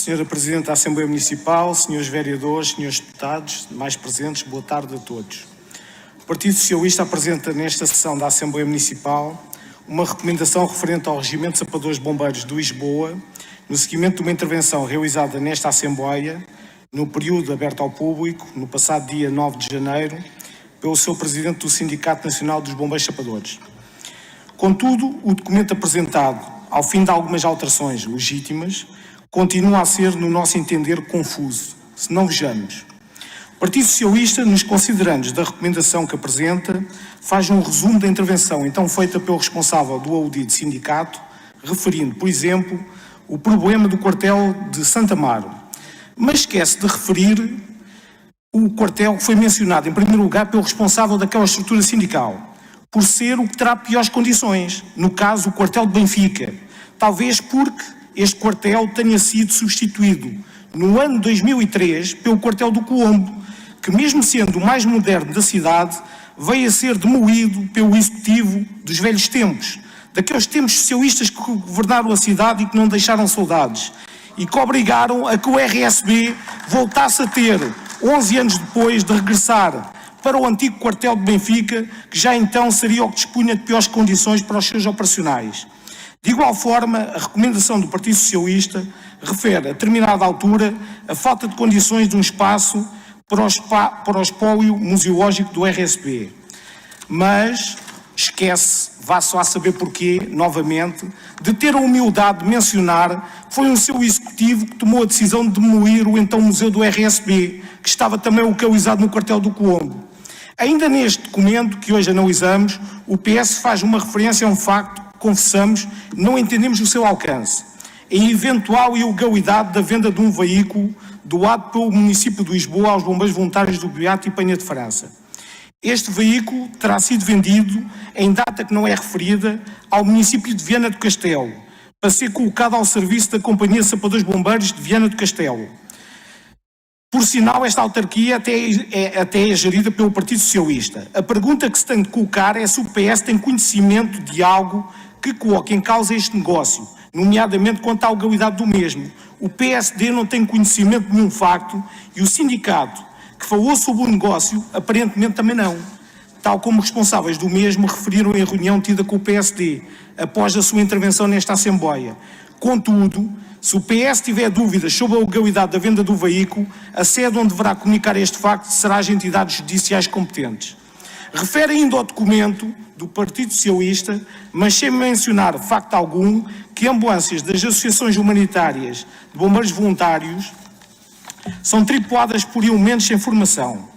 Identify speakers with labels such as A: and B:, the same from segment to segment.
A: Senhora Presidente da Assembleia Municipal, senhores vereadores, senhores deputados, mais presentes, boa tarde a todos. O Partido Socialista apresenta nesta sessão da Assembleia Municipal uma recomendação referente ao Regimento de Sapadores Bombeiros de Lisboa, no seguimento de uma intervenção realizada nesta Assembleia, no período aberto ao público, no passado dia 9 de janeiro, pelo seu Presidente do Sindicato Nacional dos Bombeiros Sapadores. Contudo, o documento apresentado, ao fim de algumas alterações legítimas, continua a ser, no nosso entender, confuso. Se não vejamos. O Partido Socialista, nos considerandos da recomendação que apresenta, faz um resumo da intervenção então feita pelo responsável do aludido sindicato, referindo, por exemplo, o problema do quartel de Santa Amaro, mas esquece de referir o quartel que foi mencionado, em primeiro lugar, pelo responsável daquela estrutura sindical, por ser o que terá piores condições, no caso, o quartel de Benfica, talvez porque este quartel tenha sido substituído no ano 2003 pelo quartel do Colombo, que mesmo sendo o mais moderno da cidade, veio a ser demolido pelo executivo dos velhos tempos, daqueles tempos socialistas que governaram a cidade e que não deixaram saudades, e que obrigaram a que o RSB voltasse a ter, 11 anos depois de regressar para o antigo quartel de Benfica, que já então seria o que dispunha de piores condições para os seus operacionais. De igual forma, a recomendação do Partido Socialista refere, a determinada altura, a falta de condições de um espaço para o espólio museológico do RSB. Mas esquece, vá só a saber porquê, novamente, de ter a humildade de mencionar que foi um seu executivo que tomou a decisão de demolir o então Museu do RSB, que estava também localizado no quartel do Colombo. Ainda neste documento que hoje analisamos, o PS faz uma referência a um facto, confessamos, não entendemos o seu alcance. A eventual ilegalidade da venda de um veículo doado pelo município de Lisboa aos bombeiros voluntários do Beato e Penha de França. Este veículo terá sido vendido, em data que não é referida, ao município de Viana do Castelo, para ser colocado ao serviço da Companhia de Sapadores Bombeiros de Viana do Castelo. Por sinal, esta autarquia até é gerida pelo Partido Socialista. A pergunta que se tem de colocar é se o PS tem conhecimento de algo que coloque em causa este negócio, nomeadamente quanto à legalidade do mesmo. O PSD não tem conhecimento de nenhum facto e o sindicato, que falou sobre o negócio, aparentemente também não, tal como os responsáveis do mesmo referiram em reunião tida com o PSD, após a sua intervenção nesta Assembleia. Contudo, se o PS tiver dúvidas sobre a legalidade da venda do veículo, a sede onde deverá comunicar este facto será as entidades judiciais competentes. Refere ainda ao documento do Partido Socialista, mas sem mencionar facto algum, que ambulâncias das associações humanitárias de bombeiros voluntários são tripuladas por elementos sem formação.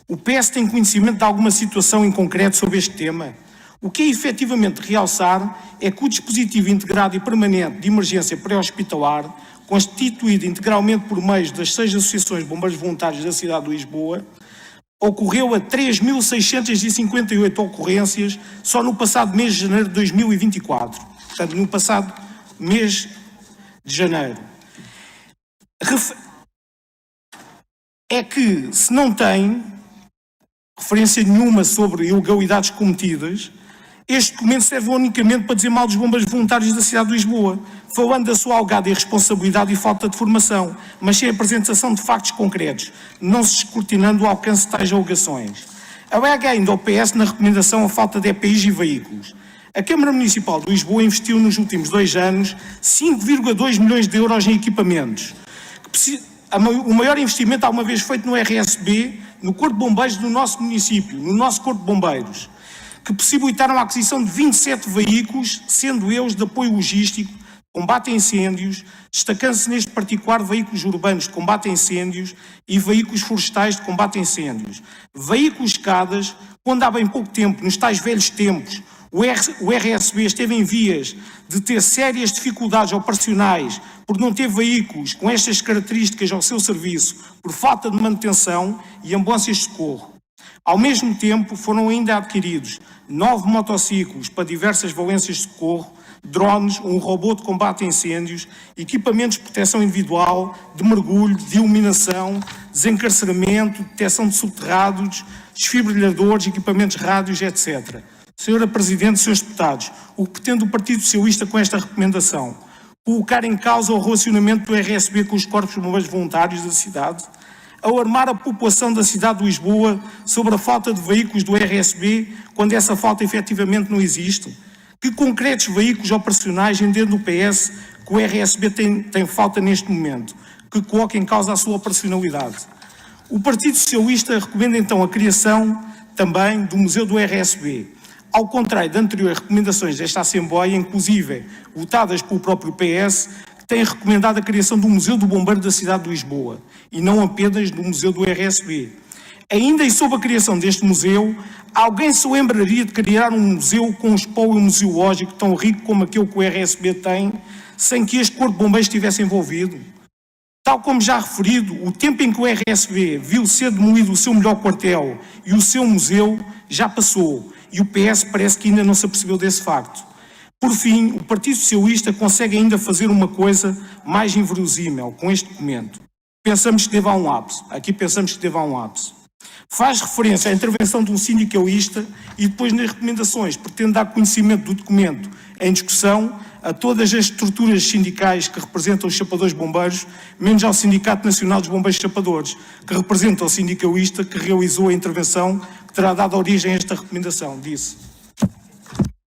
A: O PS tem conhecimento de alguma situação em concreto sobre este tema? O que é efetivamente realçar é que o dispositivo integrado e permanente de emergência pré-hospitalar, constituído integralmente por meio das 6 associações de bombeiros voluntários da cidade de Lisboa, ocorreu a 3.658 ocorrências só no passado mês de janeiro de 2024. Portanto, no passado mês de janeiro. É que, se não tem referência nenhuma sobre ilegalidades cometidas, este documento serve unicamente para dizer mal dos bombeiros voluntários da cidade de Lisboa, falando da sua alegada irresponsabilidade e falta de formação, mas sem apresentação de factos concretos, não se descortinando o alcance de tais alegações. Alega ainda ao PS na recomendação a falta de EPIs e veículos. A Câmara Municipal de Lisboa investiu nos últimos 2 anos 5,2 milhões de euros em equipamentos. O maior investimento alguma vez feito no RSB, no Corpo de Bombeiros do nosso município, no nosso Corpo de Bombeiros, que possibilitaram a aquisição de 27 veículos, sendo eles de apoio logístico, combate a incêndios, destacando-se neste particular veículos urbanos de combate a incêndios e veículos florestais de combate a incêndios. Veículos escadas, quando há bem pouco tempo, nos tais velhos tempos, o RSB esteve em vias de ter sérias dificuldades operacionais por não ter veículos com estas características ao seu serviço, por falta de manutenção e ambulâncias de socorro. Ao mesmo tempo, foram ainda adquiridos 9 motociclos para diversas valências de socorro, drones, um robô de combate a incêndios, equipamentos de proteção individual, de mergulho, de iluminação, desencarceramento, detecção de subterrâneos, desfibrilhadores, equipamentos rádios, etc. Senhora Presidente, senhores deputados, o que pretende o Partido Socialista com esta recomendação? colocar em causa o relacionamento do RSB com os corpos de bombeiros voluntários da cidade, alarmar a população da cidade de Lisboa sobre a falta de veículos do RSB, quando essa falta efetivamente não existe? Que concretos veículos operacionais dentro do PS que o RSB tem falta neste momento, que coloca em causa a sua operacionalidade? O Partido Socialista recomenda então a criação também do Museu do RSB, ao contrário de anteriores recomendações desta Assembleia, inclusive votadas pelo próprio PS, que tem recomendado a criação do Museu do Bombeiro da cidade de Lisboa, e não apenas do Museu do RSB. Ainda e sob a criação deste museu, alguém se lembraria de criar um museu com um espólio museológico tão rico como aquele que o RSB tem, sem que este Corpo de Bombeiros estivesse envolvido? Tal como já referido, o tempo em que o RSB viu ser demolido o seu melhor quartel e o seu museu já passou, e o PS parece que ainda não se apercebeu desse facto. Por fim, o Partido Socialista consegue ainda fazer uma coisa mais inverosímil com este documento. Pensamos que deva a um lapso. Aqui pensamos que deva a um lapso. Faz referência à intervenção de um sindicalista e depois nas recomendações pretende dar conhecimento do documento em discussão a todas as estruturas sindicais que representam os chapadores bombeiros, menos ao Sindicato Nacional dos Bombeiros Chapadores, que representa o sindicalista que realizou a intervenção que terá dado origem a esta recomendação, disse.